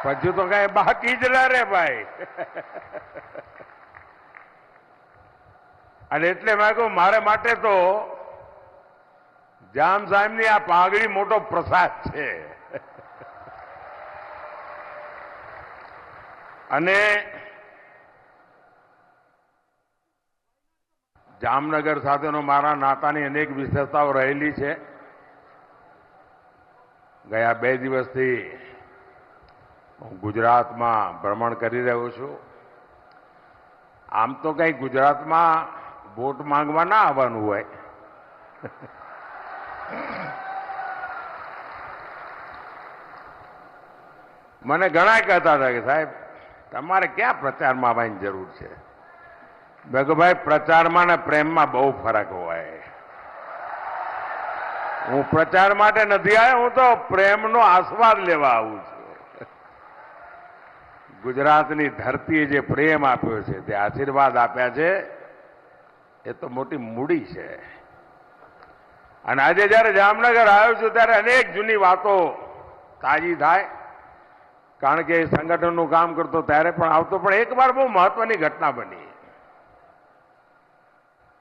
પછી તો કઈ બાકી જ ના રે ભાઈ. અને એટલે મેં કહ્યું મારે માટે તો જામ સાહેબની આ પાઘડી મોટો પ્રસાદ છે. અને જામનગર સાથેનો મારા નાતાની અનેક વિશેષતાઓ રહેલી છે. ગયા 2 દિવસથી હું ગુજરાતમાં ભ્રમણ કરી રહ્યો છું. આમ તો કઈ ગુજરાતમાં વોટ માંગવા ના આવવાનું હોય. મને ઘણા કહેતા હતા કે સાહેબ તમારે ક્યાં પ્રચારમાં આવવાની જરૂર છે. મેં કહ્યું ભાઈ પ્રચારમાં ને પ્રેમમાં બહુ ફરક હોય. હું પ્રચાર માટે નથી આવ્યો, હું તો પ્રેમનો આસ્વાદ લેવા આવું છું. ગુજરાતની ધરતીએ જે પ્રેમ આપ્યો છે, તે આશીર્વાદ આપ્યા છે, એ તો મોટી મૂડી છે. અને આજે જયારે જામનગર આવ્યો છું ત્યારે અનેક જૂની વાતો તાજી થાય. કારણ કે એ સંગઠનનું કામ કરતો ત્યારે પણ આવતો. પણ એક વાર બહુ મહત્વની ઘટના બની.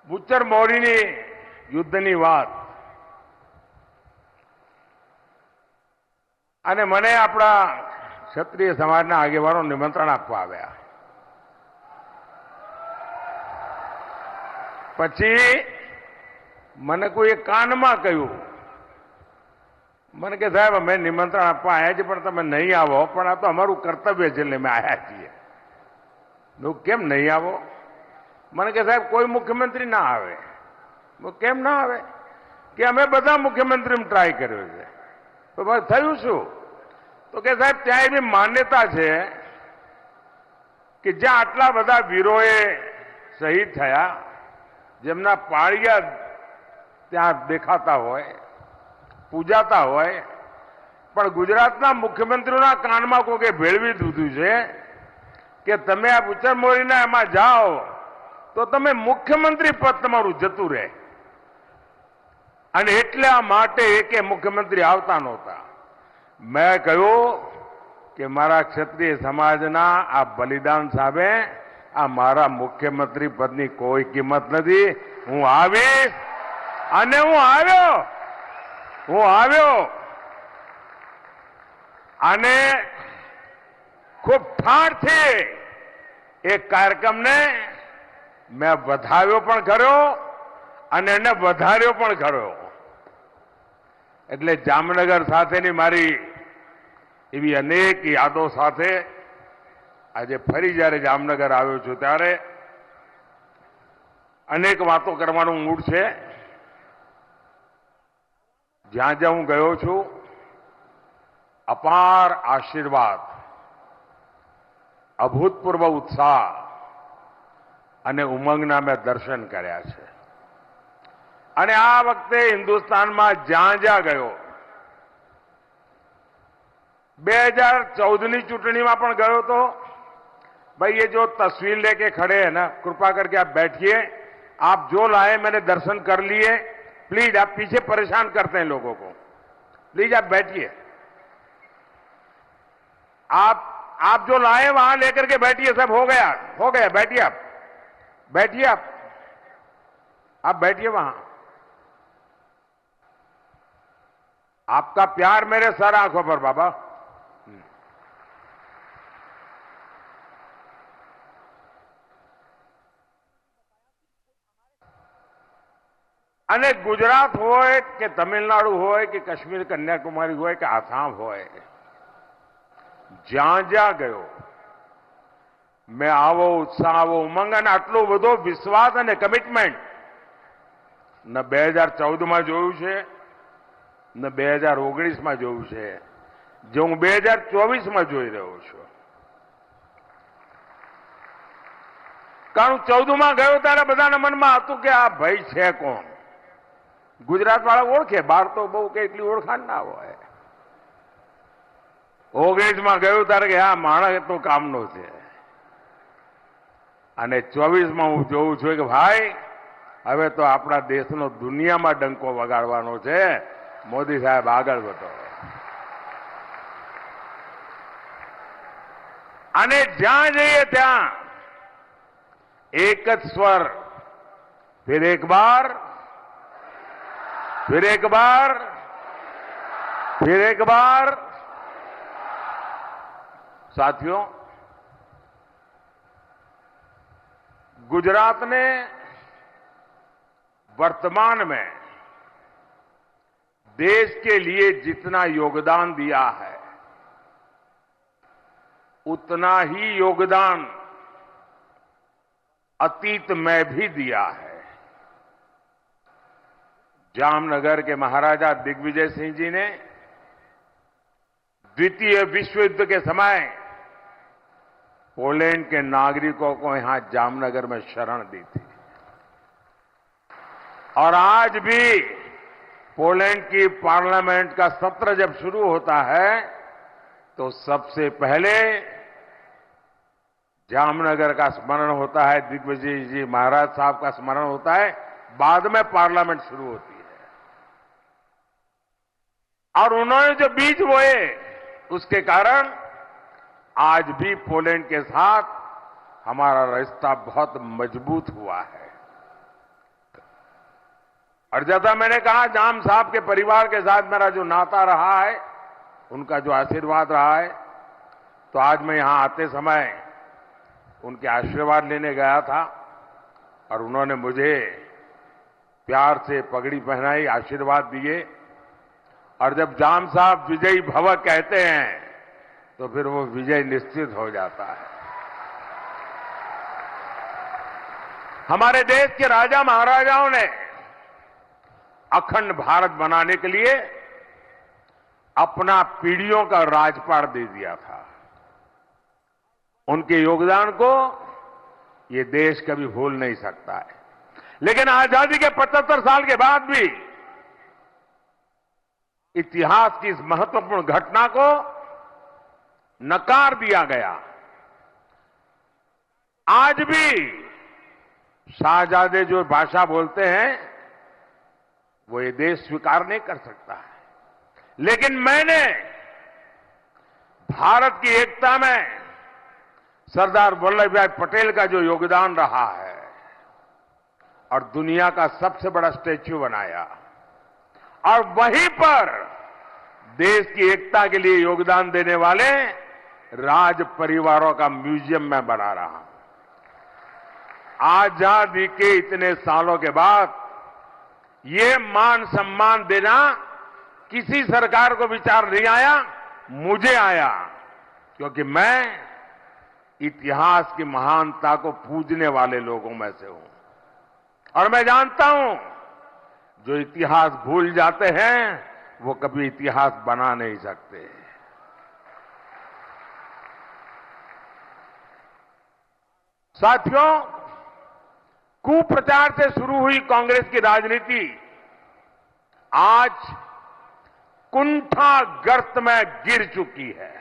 બુચ્ચર મોરીની યુદ્ધની વાત. અને મને આપણા ક્ષત્રિય સમાજના આગેવાનો નિમંત્રણ આપવા આવ્યા. પછી મને કોઈએ કાનમાં કહ્યું, મને કે સાહેબ અમે નિમંત્રણ આપવા આવ્યા છીએ પણ તમે નહીં આવો. પણ આ તો અમારું કર્તવ્ય છે એટલે અમે આવ્યા છીએ. કેમ નહીં આવો? મને કે સાહેબ કોઈ મુખ્યમંત્રી ના આવે. કેમ ના આવે? કે અમે બધા મુખ્યમંત્રી ટ્રાય કર્યો છે. તો બસ થયું શું? તો કે સાહેબ ત્યાં એવી માન્યતા છે કે જ્યાં આટલા બધા વીરોએ શહીદ થયા, જેમના પાળિયા ત્યાં દેખાતા હોય, પૂજાતા હોય, પણ ગુજરાતના મુખ્યમંત્રીઓના કાનમાં કોકે ભેળવી દીધું છે કે તમે આ બુચ્ચર મોરીના એમાં જાઓ તો તમે મુખ્યમંત્રી પદ તમારું જતું રહે. અને એટલા માટે એકે મુખ્યમંત્રી આવતા નહોતા. મેં કહ્યું કે મારા ક્ષત્રિય સમાજના આ બલિદાન સામે આ મારા મુખ્યમંત્રી પદની કોઈ કિંમત નથી. હું આવીશ અને હું આવ્યો અને ખૂબ ઠાઠથી એક કાર્યક્રમને મેં વધાવ્યો પણ ખરો અને એને વધાર્યો પણ ખરો. એટલે જામનગર સાથેની મારી એવી અનેક યાદો સાથે આજે ફરી જ્યારે જામનગર આવ્યો છું ત્યારે અનેક વાતો કરવાનું મૂડ છે. જ્યાં જ્યાં હું ગયો છું અપાર આશીર્વાદ, અભૂતપૂર્વ ઉત્સાહ અને ઉમંગના મેં દર્શન કર્યા છે. અને આ વખતે હિન્દુસ્તાનમાં જ્યાં જ્યાં ગયો, 2014ની ચૂંટણીમાં પણ ગયો તો भाई ये जो तस्वीर लेके खड़े हैं ना, कृपा करके आप बैठिए. आप जो लाए मैंने दर्शन कर लिए. प्लीज आप पीछे परेशान करते हैं लोगों को. प्लीज आप बैठिए. आप जो लाए वहां लेकर के बैठिए. सब हो गया. बैठिए आप बैठिए वहां. आपका प्यार मेरे सर आंखों पर बाबा. અને ગુજરાત હોય કે તમિલનાડુ હોય કે કાશ્મીર કન્યાકુમારી હોય કે આસામ હોય, જ્યાં જ્યાં ગયો મેં આવો ઉત્સાહ, આવો ઉમંગ અને આટલો બધો વિશ્વાસ અને કમિટમેન્ટ ન 2014માં જોયું છે ન 2019માં જોયું છે, જે હું 2024માં જોઈ રહ્યો છું. કારણ 14માં ગયો ત્યારે બધાના મનમાં હતું કે આ ભાઈ છે કોણ. ગુજરાત વાળા ઓળખે, બહાર તો બહુ કે એટલી ઓળખાણ ના હોય. 19માં ગયું ત્યારે કે આ માણસ તો કામનો છે. અને 24માં હું જોઉં છું કે ભાઈ હવે તો આપણા દેશનો દુનિયામાં ડંકો વગાડવાનો છે. મોદી સાહેબ આગળ વધો. અને જ્યાં જઈએ ત્યાં એક જ સ્વર, फिर एक बार, फिर एक बार, फिर एक बार। साथियों, गुजरात ने वर्तमान में देश के लिए जितना योगदान दिया है, उतना ही योगदान अतीत में भी दिया है। जामनगर के महाराजा दिग्विजय सिंह जी ने द्वितीय विश्व युद्ध के समय पोलैंड के नागरिकों को यहां जामनगर में शरण दी थी। और आज भी पोलैंड की पार्लियामेंट का सत्र जब शुरू होता है तो सबसे पहले जामनगर का स्मरण होता है, दिग्विजय जी महाराज साहब का स्मरण होता है, बाद में पार्लियामेंट शुरू होती है। और उन्होंने जो बीज बोए उसके कारण आज भी पोलैंड के साथ हमारा रिश्ता बहुत मजबूत हुआ है। और जैसा मैंने कहा, जाम साहब के परिवार के साथ मेरा जो नाता रहा है, उनका जो आशीर्वाद रहा है, तो आज मैं यहां आते समय उनके आशीर्वाद लेने गया था और उन्होंने मुझे प्यार से पगड़ी पहनाई, आशीर्वाद दिए। और जब जाम साहब विजयी भव कहते हैं तो फिर वो विजय निश्चित हो जाता है। हमारे देश के राजा महाराजाओं ने अखंड भारत बनाने के लिए अपना पीढ़ियों का राजपाट दे दिया था। उनके योगदान को ये देश कभी भूल नहीं सकता है। लेकिन आजादी के 75 साल के बाद भी इतिहास की इस महत्वपूर्ण घटना को नकार दिया गया। आज भी शाहजादे जो भाषा बोलते हैं वो ये देश स्वीकार नहीं कर सकता है। लेकिन मैंने भारत की एकता में सरदार वल्लभ भाई पटेल का जो योगदान रहा है और दुनिया का सबसे बड़ा स्टैच्यू बनाया, और वहीं पर देश की एकता के लिए योगदान देने वाले राज परिवारों का म्यूजियम में बना रहा हूं। आजादी के इतने सालों के बाद ये मान सम्मान देना किसी सरकार को विचार नहीं आया, मुझे आया, क्योंकि मैं इतिहास की महानता को पूजने वाले लोगों में से हूं। और मैं जानता हूं जो इतिहास भूल जाते हैं वो कभी इतिहास बना नहीं सकते। साथियों, कुप्रचार से शुरू हुई कांग्रेस की राजनीति आज कुंठागर्त में गिर चुकी है।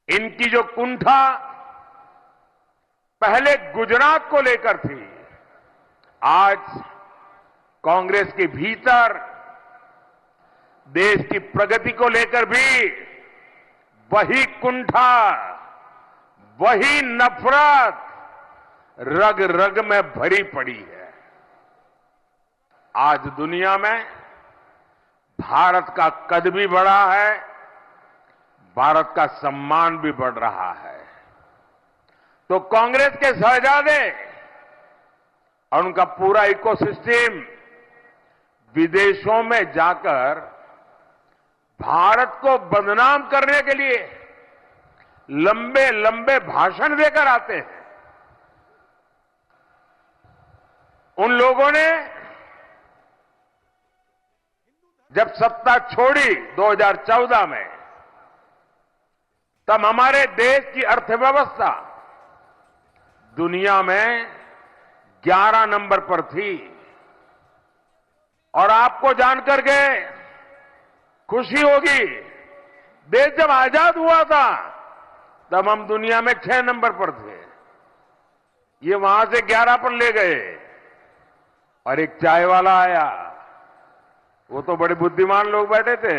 इनकी जो कुंठा पहले गुजरात को लेकर थी, आज कांग्रेस के भीतर देश की प्रगति को लेकर भी वही कुंठा, वही नफरत रग रग में भरी पड़ी है। आज दुनिया में भारत का कद भी बढ़ा है, भारत का सम्मान भी बढ़ रहा है। तो कांग्रेस के शहजादे और उनका पूरा इकोसिस्टम विदेशों में जाकर भारत को बदनाम करने के लिए लंबे लंबे भाषण देकर आते हैं। उन लोगों ने जब सत्ता छोड़ी 2014 में, तब हमारे देश की अर्थव्यवस्था दुनिया में 11 नंबर पर थी। और आपको जानकर के खुशी होगी, देश जब आजाद हुआ था तब हम दुनिया में 6 नंबर पर थे। ये वहां से 11 पर ले गए। और एक चाय वाला आया, वो तो बड़े बुद्धिमान लोग बैठे थे,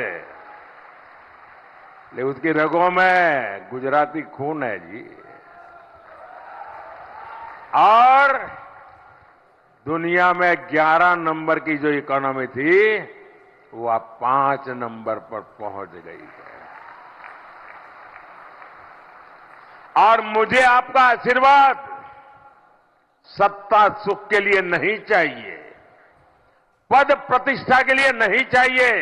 लेकिन उसकी रगों में गुजराती खून है जी। और दुनिया में 11 नंबर की जो इकोनॉमी थी वो अब 5 नंबर पर पहुंच गई है। और मुझे आपका आशीर्वाद सत्ता सुख के लिए नहीं चाहिए, पद प्रतिष्ठा के लिए नहीं चाहिए।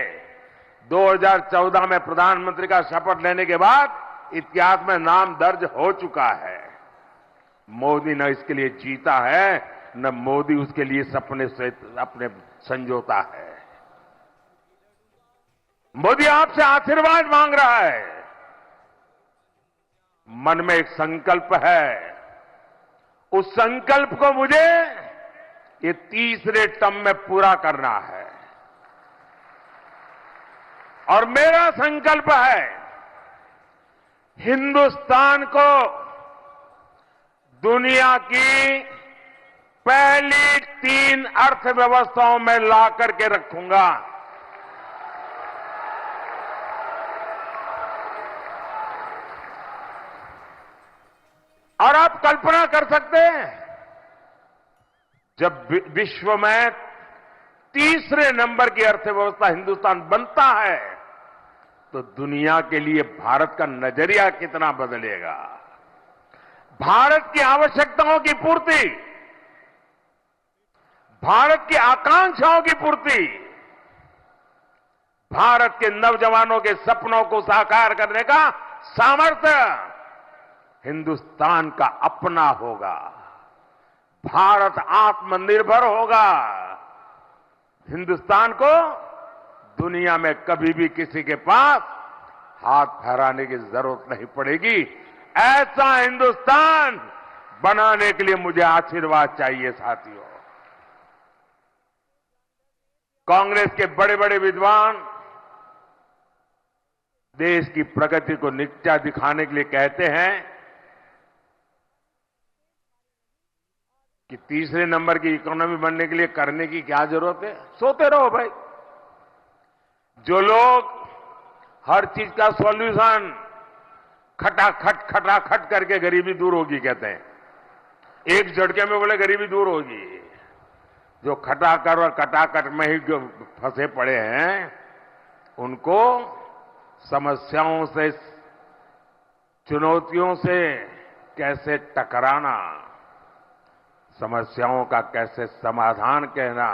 2014 में प्रधानमंत्री का शपथ लेने के बाद इतिहास में नाम दर्ज हो चुका है। मोदी न इसके लिए जीता है, न मोदी उसके लिए सपने से अपने संजोता है। मोदी आपसे आशीर्वाद मांग रहा है। मन में एक संकल्प है, उस संकल्प को मुझे ये तीसरे टर्म में पूरा करना है। और मेरा संकल्प है हिंदुस्तान को दुनिया की पहली 3 अर्थव्यवस्थाओं में ला करके रखूंगा। और आप कल्पना कर सकते हैं, जब विश्व में तीसरे नंबर की अर्थव्यवस्था हिंदुस्तान बनता है तो दुनिया के लिए भारत का नजरिया कितना बदलेगा। भारत की आवश्यकताओं की पूर्ति, भारत की आकांक्षाओं की पूर्ति, भारत के नौजवानों के सपनों को साकार करने का सामर्थ्य हिंदुस्तान का अपना होगा। भारत आत्मनिर्भर होगा। हिंदुस्तान को दुनिया में कभी भी किसी के पास हाथ फहराने की जरूरत नहीं पड़ेगी। ऐसा हिंदुस्तान बनाने के लिए मुझे आशीर्वाद चाहिए साथियों। कांग्रेस के बड़े बड़े विद्वान देश की प्रगति को नीचा दिखाने के लिए कहते हैं कि तीसरे नंबर की इकोनॉमी बनने के लिए करने की क्या जरूरत है, सोते रहो भाई। जो लोग हर चीज का सॉल्यूशन खटाखट करके गरीबी दूर होगी कहते हैं, एक झटके में बोले गरीबी दूर होगी। जो खटाकर और कटाकट में ही जो फंसे पड़े हैं उनको समस्याओं से, चुनौतियों से कैसे टकराना, समस्याओं का कैसे समाधान कहना,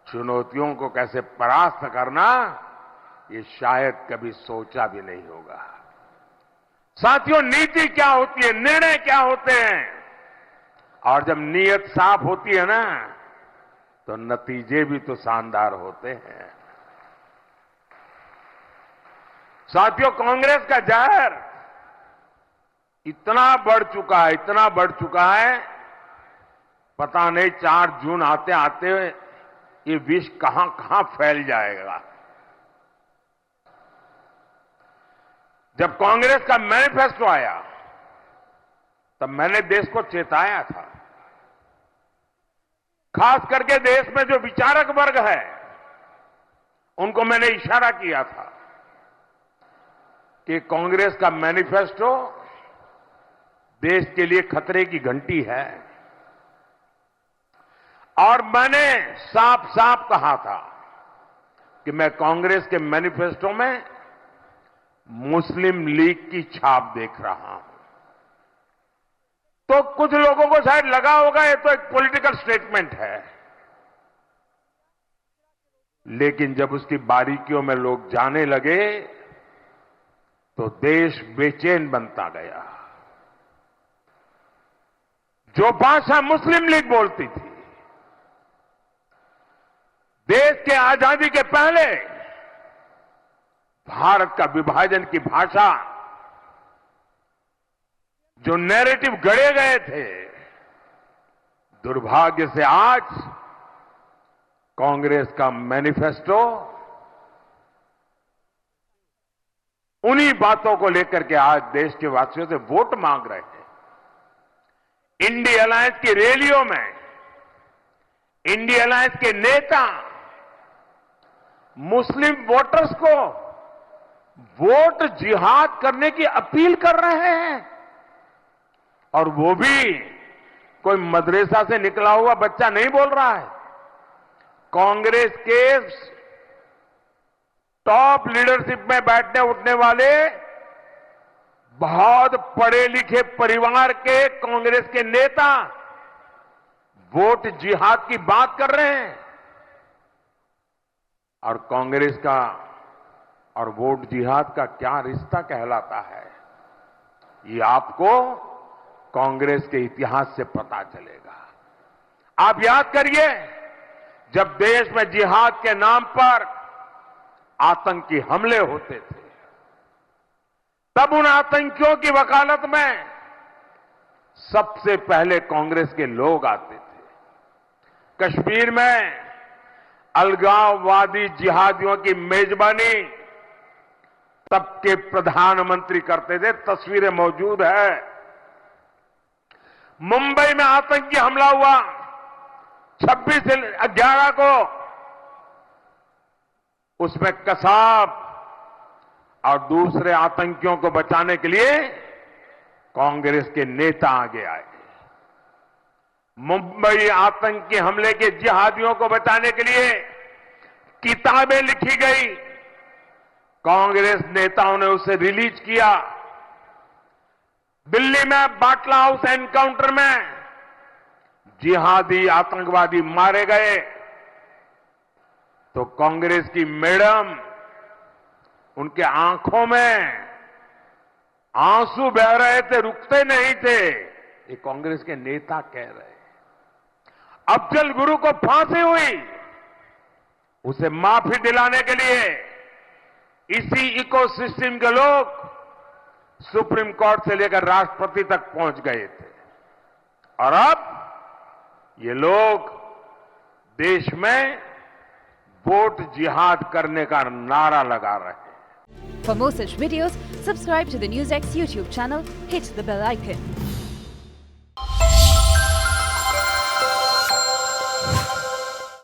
चुनौतियों को कैसे परास्त करना, ये शायद कभी सोचा भी नहीं होगा। साथियों, नीति क्या होती है, निर्णय क्या होते हैं, और जब नीयत साफ होती है ना तो नतीजे भी तो शानदार होते हैं। साथियों, कांग्रेस का जहर इतना बढ़ चुका है, इतना बढ़ चुका है, पता नहीं 4 जून आते आते ये विष कहां कहां फैल जाएगा। जब कांग्रेस का मैनिफेस्टो आया तब मैंने देश को चेताया था। खास करके देश में जो विचारक वर्ग है उनको मैंने इशारा किया था कि कांग्रेस का मैनिफेस्टो देश के लिए खतरे की घंटी है। और मैंने साफ साफ कहा था कि मैं कांग्रेस के मैनिफेस्टो में मुस्लिम लीग की छाप देख रहा हूं। तो कुछ लोगों को शायद लगा होगा ये तो एक पॉलिटिकल स्टेटमेंट है, लेकिन जब उसकी बारीकियों में लोग जाने लगे तो देश बेचैन बनता गया। जो भाषा मुस्लिम लीग बोलती थी, देश के आजादी के पहले भारत का विभाजन की भाषा, जो नैरेटिव गढ़े गए थे, दुर्भाग्य से आज कांग्रेस का मैनिफेस्टो उन्हीं बातों को लेकर के आज देश के वासियों से वोट मांग रहे हैं। इंडिया अलायंस की रैलियों में इंडिया अलायंस के नेता मुस्लिम वोटर्स को वोट जिहाद करने की अपील कर रहे हैं, और वो भी कोई मदरसा से निकला हुआ बच्चा नहीं बोल रहा है। कांग्रेस के टॉप लीडरशिप में बैठने उठने वाले बहुत पढ़े लिखे परिवार के कांग्रेस के नेता वोट जिहाद की बात कर रहे हैं। और कांग्रेस का और वोट जिहाद का क्या रिश्ता कहलाता है, ये आपको कांग्रेस के इतिहास से पता चलेगा। आप याद करिए, जब देश में जिहाद के नाम पर आतंकी हमले होते थे, तब उन आतंकियों की वकालत में सबसे पहले कांग्रेस के लोग आते थे। कश्मीर में अलगाववादी जिहादियों की मेजबानी तब के प्रधानमंत्री करते थे, तस्वीरें मौजूद है। मुंबई में आतंकी हमला हुआ 26/11 को, उसमें कसाब और दूसरे आतंकियों को बचाने के लिए कांग्रेस के नेता आगे आए। मुंबई आतंकी हमले के जिहादियों को बचाने के लिए किताबें लिखी गई, कांग्रेस नेताओं ने उसे रिलीज किया। दिल्ली में बाटला हाउस एनकाउंटर में जिहादी आतंकवादी मारे गए, तो कांग्रेस की मैडम, उनके आंखों में आंसू बह रहे थे, रुकते नहीं थे। ये कांग्रेस के नेता कह रहे। अफजल गुरु को फांसी हुई, उसे माफी दिलाने के लिए इसी इकोसिस्टम के लोग सुप्रीम कोर्ट से लेकर राष्ट्रपति तक पहुंच गए थे। और अब ये लोग देश में वोट जिहाद करने का नारा लगा रहे हैं। For more such videos, subscribe to the NewsX YouTube channel, hit the bell icon.